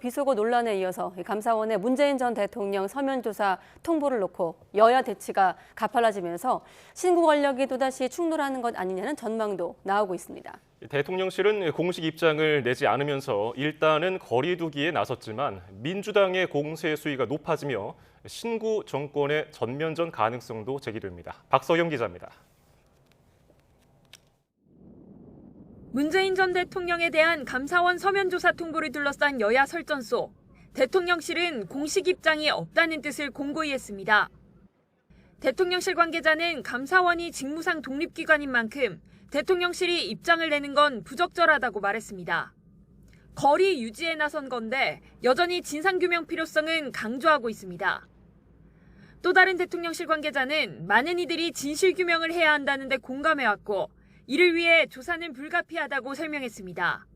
비속어 논란에 이어서 감사원의 문재인 전 대통령 서면 조사 통보를 놓고 여야 대치가 가팔라지면서 신구 권력이 또다시 충돌하는 것 아니냐는 전망도 나오고 있습니다. 대통령실은 공식 입장을 내지 않으면서 일단은 거리두기에 나섰지만 민주당의 공세 수위가 높아지며 신구 정권의 전면전 가능성도 제기됩니다. 박서영 기자입니다. 문재인 전 대통령에 대한 감사원 서면 조사 통보를 둘러싼 여야 설전 속 대통령실은 공식 입장이 없다는 뜻을 공고히 했습니다. 대통령실 관계자는 감사원이 직무상 독립기관인 만큼 대통령실이 입장을 내는 건 부적절하다고 말했습니다. 거리 유지에 나선 건데 여전히 진상규명 필요성은 강조하고 있습니다. 또 다른 대통령실 관계자는 많은 이들이 진실규명을 해야 한다는 데 공감해왔고 이를 위해 조사는 불가피하다고 설명했습니다.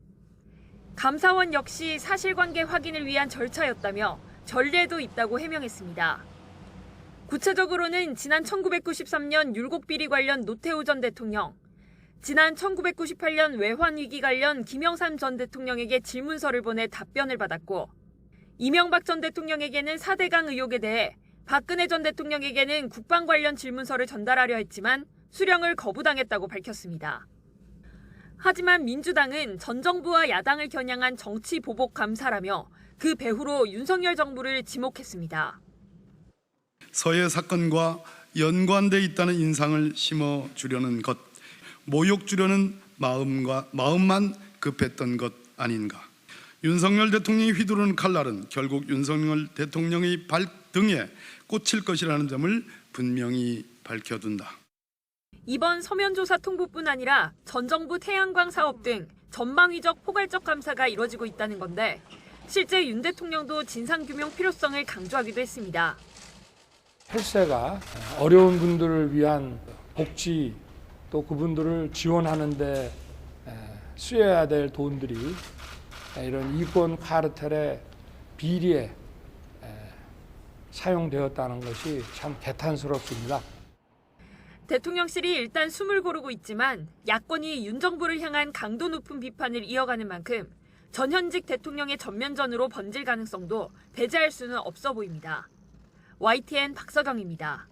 감사원 역시 사실관계 확인을 위한 절차였다며 전례도 있다고 해명했습니다. 구체적으로는 지난 1993년 율곡비리 관련 노태우 전 대통령, 지난 1998년 외환위기 관련 김영삼 전 대통령에게 질문서를 보내 답변을 받았고 이명박 전 대통령에게는 4대강 의혹에 대해 박근혜 전 대통령에게는 국방 관련 질문서를 전달하려 했지만 수령을 거부당했다고 밝혔습니다. 하지만 민주당은 전 정부와 야당을 겨냥한 정치 보복 감사라며 그 배후로 윤석열 정부를 지목했습니다. 서해 사건과 연관돼 있다는 인상을 심어주려는 것, 모욕 주려는 마음만 급했던 것 아닌가. 윤석열 대통령이 휘두르는 칼날은 결국 윤석열 대통령의 발등에 꽂힐 것이라는 점을 분명히 밝혀둔다. 이번 서면조사 통보뿐 아니라 전 정부 태양광 사업 등 전방위적 포괄적 감사가 이뤄지고 있다는 건데 실제 윤 대통령도 진상규명 필요성을 강조하기도 했습니다. 헬스가 어려운 분들을 위한 복지 또 그분들을 지원하는 데 쓰여야 될 돈들이 이런 이권 카르텔의 비리에 사용되었다는 것이 참 개탄스럽습니다. 대통령실이 일단 숨을 고르고 있지만 야권이 윤 정부를 향한 강도 높은 비판을 이어가는 만큼 전현직 대통령의 전면전으로 번질 가능성도 배제할 수는 없어 보입니다. YTN 박서경입니다.